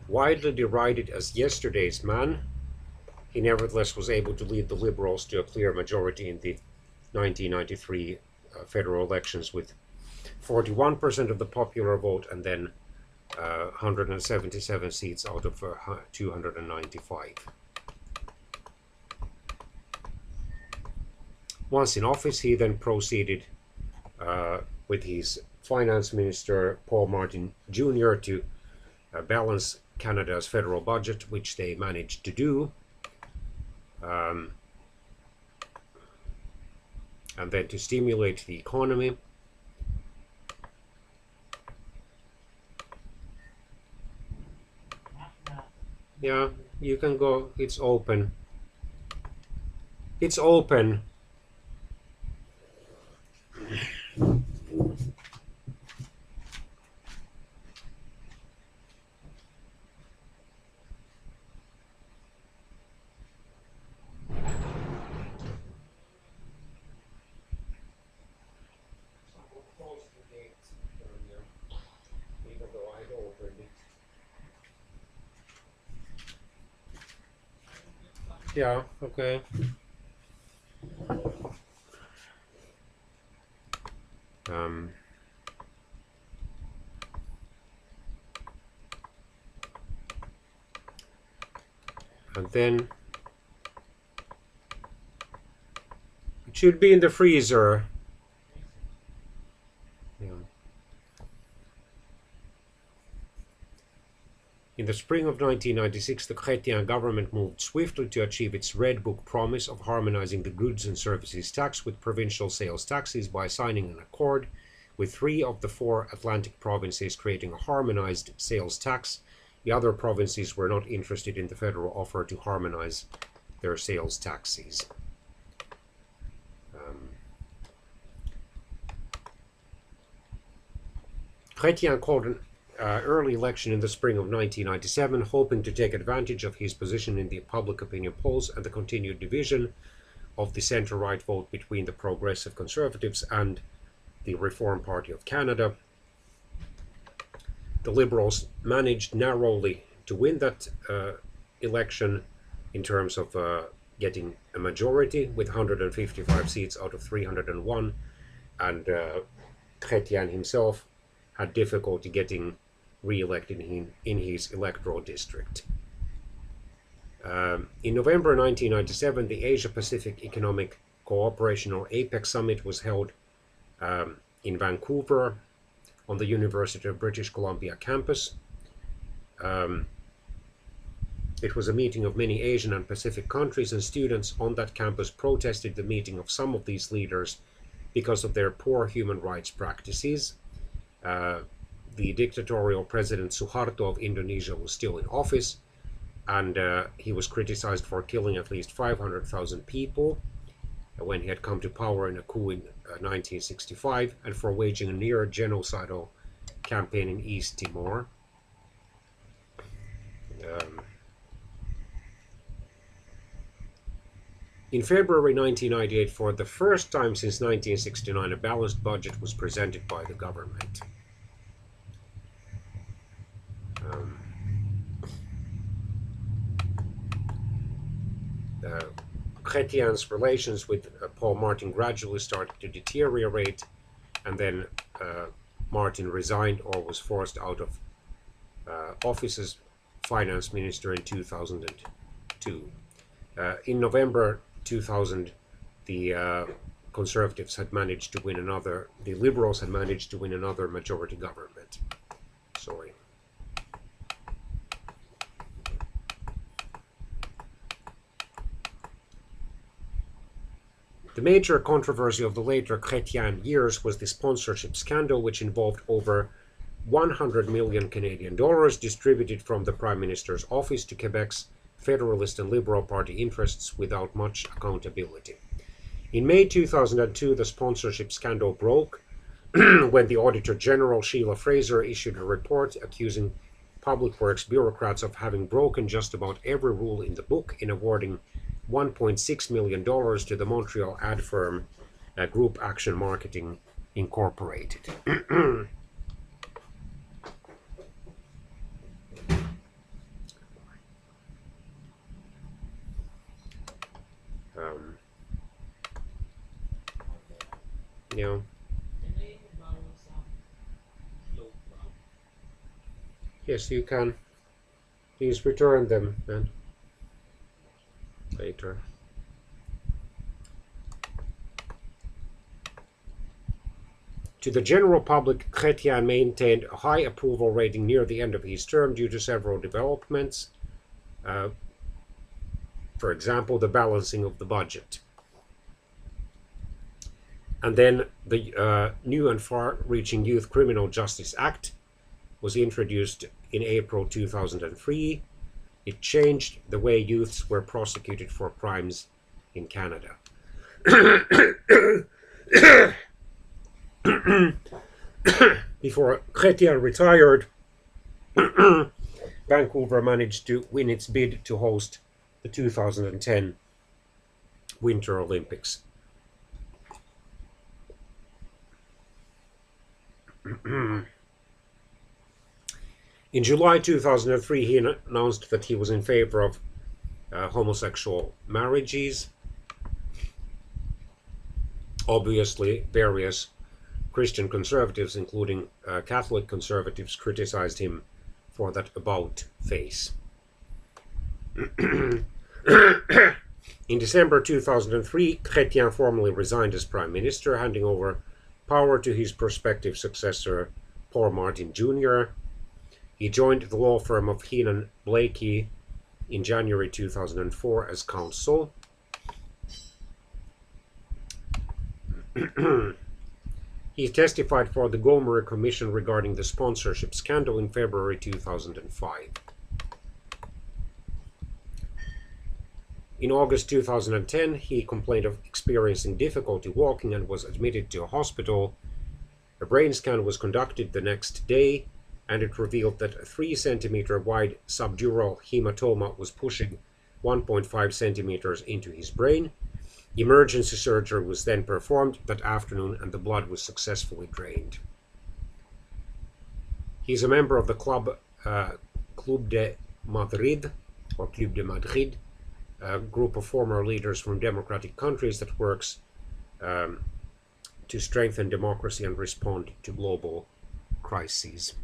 Widely derided as yesterday's man, he nevertheless was able to lead the Liberals to a clear majority in the 1993 federal elections with 41% of the popular vote and then 177 seats out of 295. Once in office, he then proceeded with his finance minister, Paul Martin Jr., to balance Canada's federal budget, which they managed to do. And then to stimulate the economy. Yeah, you can go. It's open. It's open. Even though I opened it. Yeah, okay. And then it should be in the freezer. Yeah. In the spring of 1996, the Chrétien government moved swiftly to achieve its Red Book promise of harmonizing the goods and services tax with provincial sales taxes by signing an accord with 3 of the 4 Atlantic provinces, creating a harmonized sales tax. The other provinces were not interested in the federal offer to harmonize their sales taxes. Chrétien called an early election in the spring of 1997, hoping to take advantage of his position in the public opinion polls and the continued division of the centre-right vote between the Progressive Conservatives and the Reform Party of Canada. The Liberals managed narrowly to win that election in terms of getting a majority with 155 seats out of 301, and Chrétien himself had difficulty getting re-elected in his electoral district. In November 1997, the Asia-Pacific Economic Cooperation, or APEC Summit, was held in Vancouver on the University of British Columbia campus. It was a meeting of many Asian and Pacific countries, and students on that campus protested the meeting of some of these leaders because of their poor human rights practices. The dictatorial President Suharto of Indonesia was still in office, and he was criticized for killing at least 500,000 people when he had come to power in a coup in 1965, and for waging a near genocidal campaign in East Timor. In February 1998, for the first time since 1969, a balanced budget was presented by the government. Chrétien's relations with Paul Martin gradually started to deteriorate, and then Martin resigned or was forced out of office as finance minister in 2002. In November 2000, the Conservatives had managed to win another, the Liberals had managed to win another majority government. Sorry. The major controversy of the later Chrétien years was the sponsorship scandal, which involved over 100 million Canadian dollars distributed from the Prime Minister's office to Quebec's Federalist and Liberal Party interests without much accountability. In May 2002, the sponsorship scandal broke when the Auditor General, Sheila Fraser, issued a report accusing Public Works bureaucrats of having broken just about every rule in the book in awarding $1.6 million to the Montreal ad firm Group Action Marketing Incorporated. Yeah. Yes, you can. Please return them then later. To the general public, Chrétien maintained a high approval rating near the end of his term due to several developments. For example, the balancing of the budget. And then the new and far-reaching Youth Criminal Justice Act was introduced in April 2003. It changed the way youths were prosecuted for crimes in Canada. Before Chrétien retired, Vancouver managed to win its bid to host the 2010 Winter Olympics. In July 2003, he announced that he was in favor of homosexual marriages. Obviously, various Christian conservatives, including Catholic conservatives, criticized him for that about face. In December 2003, Chrétien formally resigned as Prime Minister, handing over power to his prospective successor, Paul Martin Jr. He joined the law firm of Heenan Blakey in January 2004 as counsel. He testified for the Gomery Commission regarding the sponsorship scandal in February 2005. In August 2010, he complained of experiencing difficulty walking and was admitted to a hospital. A brain scan was conducted the next day, and it revealed that a 3-centimeter wide subdural hematoma was pushing 1.5 centimeters into his brain. Emergency surgery was then performed that afternoon, and the blood was successfully drained. He's a member of the Club de Madrid, or Club de Madrid, a group of former leaders from democratic countries that works to strengthen democracy and respond to global crises.